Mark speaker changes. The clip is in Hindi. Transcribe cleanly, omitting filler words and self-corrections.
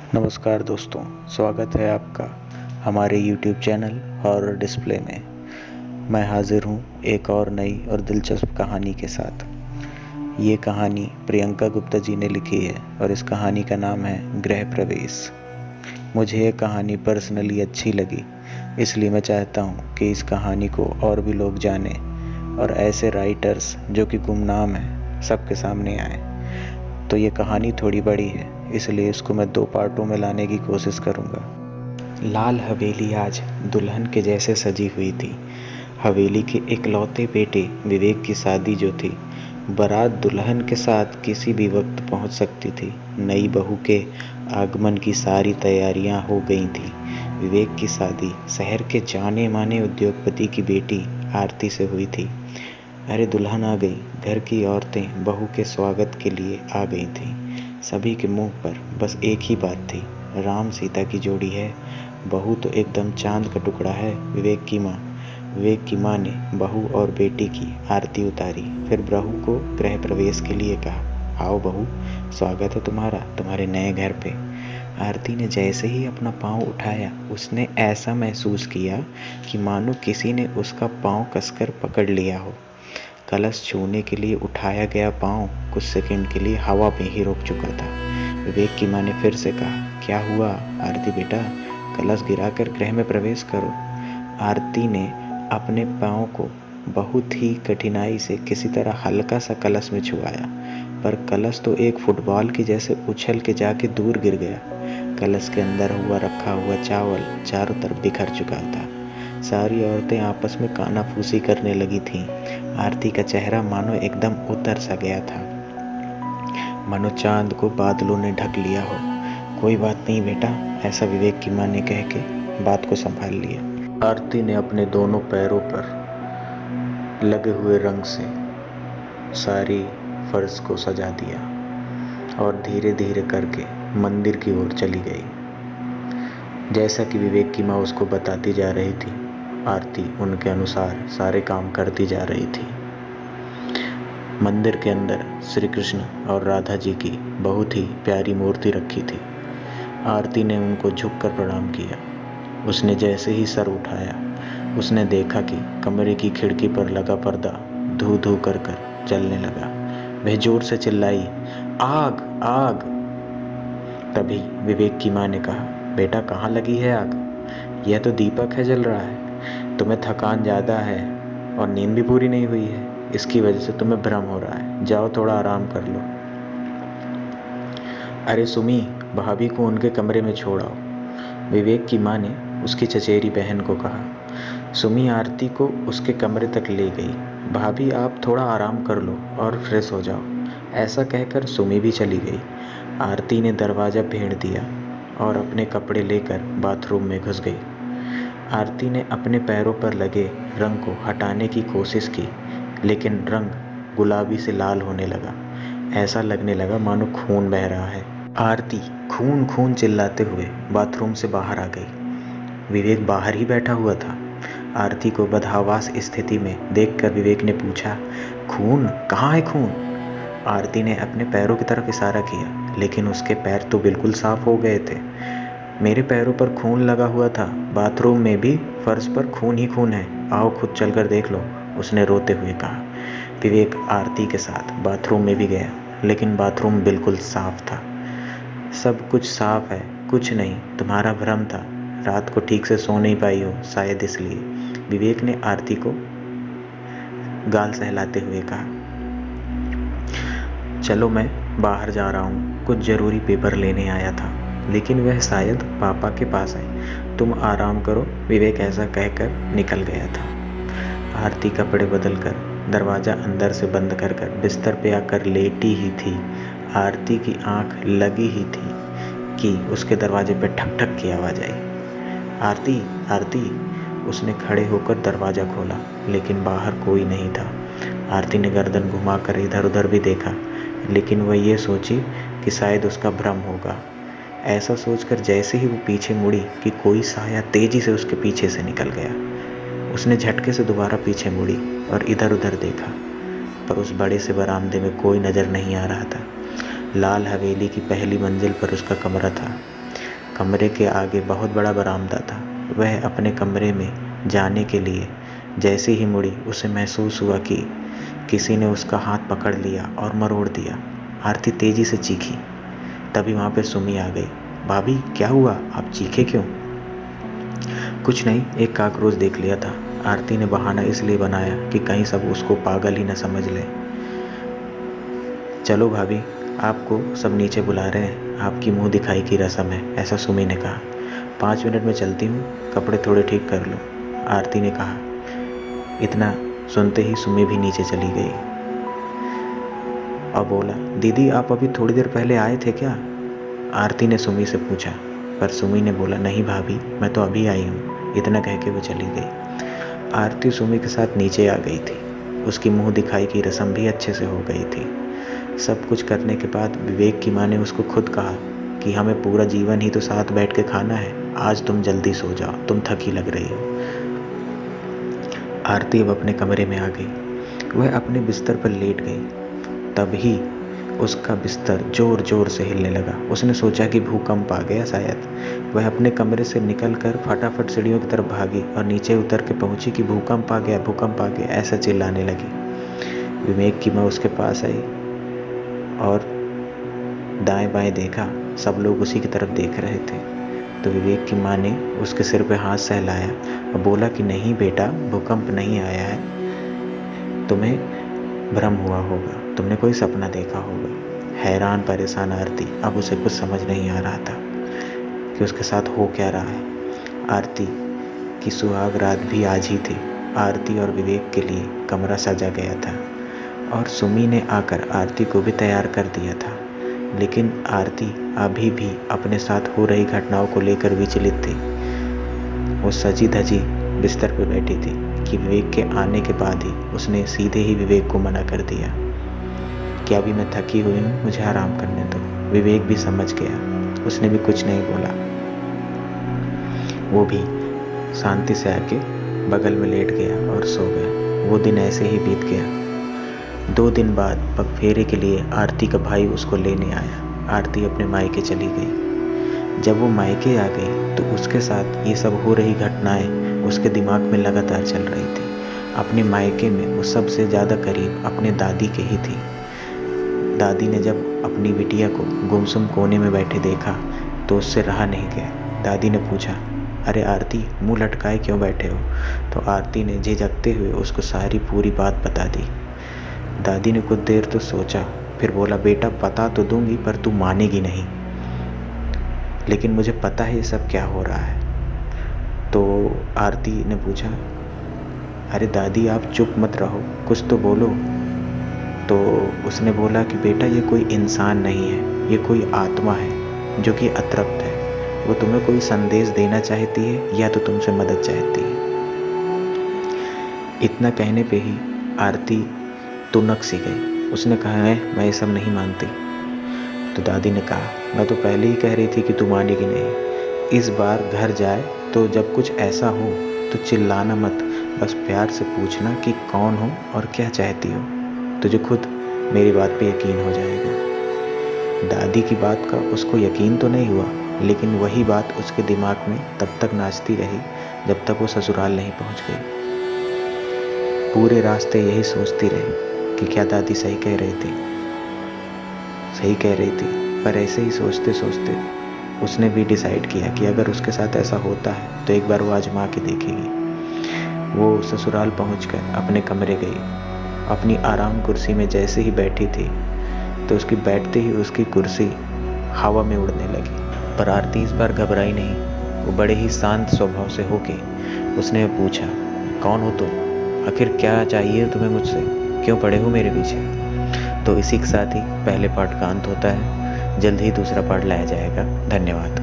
Speaker 1: नमस्कार दोस्तों, स्वागत है आपका हमारे YouTube चैनल हॉरर डिस्प्ले में। मैं हाजिर हूँ एक और नई और दिलचस्प कहानी के साथ। ये कहानी प्रियंका गुप्ता जी ने लिखी है और इस कहानी का नाम है गृह प्रवेश। मुझे ये कहानी पर्सनली अच्छी लगी, इसलिए मैं चाहता हूँ कि इस कहानी को और भी लोग जानें और ऐसे राइटर्स जो कि गुमनाम हैं सबके सामने आए। तो ये कहानी थोड़ी बड़ी है, इसलिए इसको मैं 2 पार्टों में लाने की कोशिश करूँगा। लाल हवेली आज दुल्हन के जैसे सजी हुई थी। हवेली के इकलौते बेटे विवेक की शादी जो थी, बारात दुल्हन के साथ किसी भी वक्त पहुंच सकती थी। नई बहू के आगमन की सारी तैयारियां हो गई थी। विवेक की शादी शहर के जाने माने उद्योगपति की बेटी आरती से हुई थी। अरे दुल्हन आ गई। घर की औरतें बहू के स्वागत के लिए आ गई थीं। सभी के मुंह पर बस एक ही बात थी, राम सीता की जोड़ी है। बहू तो एकदम चांद का टुकड़ा है। विवेक की माँ ने बहू और बेटी की आरती उतारी, फिर बहू को गृह प्रवेश के लिए कहा, आओ बहू, स्वागत है तुम्हारे नए घर पे। आरती ने जैसे ही अपना पाँव उठाया, उसने ऐसा महसूस किया कि मानो किसी ने उसका पाँव कसकर पकड़ लिया हो। कलश छूने के लिए उठाया गया पाँव कुछ सेकंड के लिए हवा में ही रुक चुका था। विवेक की माँ ने फिर से कहा, क्या हुआ आरती बेटा, कलश गिराकर गृह में प्रवेश करो। आरती ने अपने पाँव को बहुत ही कठिनाई से किसी तरह हल्का सा कलश में छुआया, पर कलश तो एक फुटबॉल की जैसे उछल के जाके दूर गिर गया। कलश के अंदर रखा हुआ चावल चारों तरफ बिखर चुका था। सारी औरतें आपस में कानाफूसी करने लगी थीं। आरती का चेहरा मानो एकदम उतर सा गया था, मानो चांद को बादलों ने ढक लिया हो। कोई बात नहीं बेटा, ऐसा विवेक की माँ ने कह के बात को संभाल लिया। आरती ने अपने दोनों पैरों पर लगे हुए रंग से सारी फर्श को सजा दिया और धीरे धीरे करके मंदिर की ओर चली गई। जैसा कि विवेक की माँ उसको बताती जा रही थी, आरती उनके अनुसार सारे काम करती जा रही थी। मंदिर के अंदर श्री कृष्ण और राधा जी की बहुत ही प्यारी मूर्ति रखी थी। आरती ने उनको झुककर प्रणाम किया। उसने जैसे ही सर उठाया, उसने देखा कि कमरे की खिड़की पर लगा पर्दा धू धू कर जलने लगा। वह जोर से चिल्लाई, आग आग। तभी विवेक की माँ ने कहा, बेटा कहाँ लगी है आग? यह तो दीपक है जल रहा है। तुम्हें थकान ज़्यादा है और नींद भी पूरी नहीं हुई है, इसकी वजह से तुम्हें भ्रम हो रहा है। जाओ थोड़ा आराम कर लो। अरे सुमी, भाभी को उनके कमरे में छोड़ आओ, विवेक की माँ ने उसकी चचेरी बहन को कहा। सुमी आरती को उसके कमरे तक ले गई। भाभी आप थोड़ा आराम कर लो और फ्रेश हो जाओ। ऐसा कहकर सुमी भी चली गई। आरती ने दरवाज़ा भेड़ दिया और अपने कपड़े लेकर बाथरूम में घुस गई। आरती ने अपने पैरों पर लगे रंग को हटाने की कोशिश की, लेकिन रंग गुलाबी से लाल होने लगा। ऐसा लगने लगा मानो खून बह रहा है। आरती खून खून चिल्लाते हुए बाथरूम से बाहर आ गई। विवेक बाहर ही बैठा हुआ था। आरती को बदहवास स्थिति में देखकर विवेक ने पूछा, खून कहाँ है खून? आरती ने अपने पैरों की तरफ इशारा किया, लेकिन उसके पैर तो बिल्कुल साफ हो गए थे। मेरे पैरों पर खून लगा हुआ था, बाथरूम में भी फर्श पर खून ही खून है, आओ खुद चलकर देख लो, उसने रोते हुए कहा। विवेक आरती के साथ बाथरूम में भी गया, लेकिन बाथरूम बिल्कुल साफ था। सब कुछ साफ है, कुछ नहीं, तुम्हारा भ्रम था, रात को ठीक से सो नहीं पाई हो शायद इसलिए, विवेक ने आरती को गाल सहलाते हुए कहा। चलो मैं बाहर जा रहा हूँ, कुछ ज़रूरी पेपर लेने आया था, लेकिन वह शायद पापा के पास है, तुम आराम करो, विवेक ऐसा कहकर निकल गया था। आरती कपड़े बदलकर दरवाज़ा अंदर से बंद कर बिस्तर पे आकर लेटी ही थी। आरती की आंख लगी ही थी कि उसके दरवाजे पे ठक ठक की आवाज़ आई। आरती आरती, उसने खड़े होकर दरवाज़ा खोला, लेकिन बाहर कोई नहीं था। आरती ने गर्दन घुमाकर इधर उधर भी देखा, लेकिन वह ये सोची कि शायद उसका भ्रम होगा। ऐसा सोचकर जैसे ही वो पीछे मुड़ी कि कोई साया तेजी से उसके पीछे से निकल गया। उसने झटके से दोबारा पीछे मुड़ी और इधर उधर देखा, पर उस बड़े से बरामदे में कोई नज़र नहीं आ रहा था। लाल हवेली की पहली मंजिल पर उसका कमरा था। कमरे के आगे बहुत बड़ा बरामदा था। वह अपने कमरे में जाने के लिए जैसे ही मुड़ी, उसे महसूस हुआ कि किसी ने उसका हाथ पकड़ लिया और मरोड़ दिया। आरती तेजी से चीखी। तभी वहाँ पे सुमी आ गई। भाभी क्या हुआ, आप चीखे क्यों? कुछ नहीं, एक काकरोच देख लिया था। आरती ने बहाना इसलिए बनाया कि कहीं सब उसको पागल ही न समझ ले। चलो भाभी, आपको सब नीचे बुला रहे हैं, आपकी मुंह दिखाई की रस्म है, ऐसा सुमी ने कहा। 5 मिनट में चलती हूँ, कपड़े थोड़े ठीक कर लो, आरती ने कहा। इतना सुनते ही सुमी भी नीचे चली गई और बोला, दीदी आप अभी थोड़ी देर पहले आए थे क्या? आरती ने सुमी से पूछा, पर सुमी ने बोला, नहीं भाभी, मैं तो अभी आई हूँ। इतना कह के वो चली गई। आरती सुमी के साथ नीचे आ गई थी। उसकी मुंह दिखाई की रस्म भी अच्छे से हो गई थी। सब कुछ करने के बाद विवेक की माँ ने उसको खुद कहा कि हमें पूरा जीवन ही तो साथ बैठ के खाना है, आज तुम जल्दी सो जाओ, तुम थकी लग रही हो। आरती अब अपने कमरे में आ गई। वह अपने बिस्तर पर लेट गई। तभी उसका बिस्तर जोर जोर से हिलने लगा। उसने सोचा कि भूकंप आ गया शायद। वह अपने कमरे से निकलकर फटाफट सीढ़ियों की तरफ भागी और नीचे उतर के पहुंची कि भूकंप आ गया, भूकंप आ गया, ऐसा चिल्लाने लगी। विवेक की माँ उसके पास आई और दाएं बाएं देखा, सब लोग उसी की तरफ देख रहे थे। तो विवेक की माँ ने उसके सिर पे हाथ सहलाया और बोला कि नहीं बेटा, भूकंप नहीं आया है, तुम्हें भ्रम हुआ होगा, तुमने कोई सपना देखा होगा। हैरान परेशान आरती, अब उसे कुछ समझ नहीं आ रहा था कि उसके साथ हो क्या रहा है। आरती की सुहाग रात भी आज ही थी। आरती और विवेक के लिए कमरा सजा गया था और सुमी ने आकर आरती को भी तैयार कर दिया था। लेकिन आरती अभी भी अपने साथ हो रही घटनाओं को लेकर विचलित थी। वो सजी धजी बिस्तर पर बैठी थी कि विवेक के आने के बाद ही उसने सीधे ही विवेक को मना कर दिया कि अभी मैं थकी हुई हूँ, मुझे आराम करने दो। विवेक भी समझ गया, उसने भी कुछ नहीं बोला। वो भी शांति से आके बगल में लेट गया और सो गया। वो दिन ऐसे ही बीत गया। 2 दिन बाद पगफेरे के लिए आरती का भाई उसको लेने आया। आरती अपने मायके चली गई। जब वो मायके आ गई तो उसके साथ ये सब हो रही घटनाएं उसके दिमाग में लगातार चल रही थी। अपने मायके में वो सबसे ज़्यादा करीब अपने दादी के ही थी। दादी ने जब अपनी बिटिया को गुमसुम कोने में बैठे देखा तो उससे रहा नहीं गया। दादी ने पूछा, अरे आरती, मुंह लटकाए क्यों बैठे हो? तो आरती ने झिझकते हुए उसको सारी पूरी बात बता दी। दादी ने कुछ देर तो सोचा, फिर बोला, बेटा बता तो दूंगी पर तू मानेगी नहीं, लेकिन मुझे पता है ये सब क्या हो रहा है। तो आरती ने पूछा, अरे दादी आप चुप मत रहो, कुछ तो बोलो। तो उसने बोला कि बेटा ये कोई इंसान नहीं है, ये कोई आत्मा है जो कि अतृप्त है। वो तुम्हें कोई संदेश देना चाहती है या तो तुमसे मदद चाहती है। इतना कहने पे ही आरती तुनक सी गई। उसने कहा, मैं ये सब नहीं मानती। तो दादी ने कहा, मैं तो पहले ही कह रही थी कि तू मानेगी नहीं। इस बार घर जाए तो जब कुछ ऐसा हो तो चिल्लाना मत, बस प्यार से पूछना कि कौन हो और क्या चाहती हो, तुझे खुद मेरी बात पे यकीन हो जाएगा। दादी की बात का उसको यकीन तो नहीं हुआ, लेकिन वही बात उसके दिमाग में तब तक नाचती रही जब तक वो ससुराल नहीं पहुंच गई। पूरे रास्ते यही सोचती रही कि क्या दादी सही कह रही थी। पर ऐसे ही सोचते सोचते उसने भी डिसाइड किया कि अगर उसके साथ ऐसा होता है तो एक बार वो आजमा के देखेगी। वो ससुराल पहुंचकर अपने कमरे गई। अपनी आराम कुर्सी में जैसे ही बैठी थी तो उसकी बैठते ही उसकी कुर्सी हवा में उड़ने लगी। पर आरती इस बार घबराई नहीं। वो बड़े ही शांत स्वभाव से होके उसने पूछा, कौन हो तुम? आखिर क्या चाहिए तुम्हें मुझसे? क्यों पड़े हो मेरे पीछे? तो इसी के साथ ही पहले पार्ट का अंत होता है। जल्द ही दूसरा पार्ट लाया जाएगा। धन्यवाद।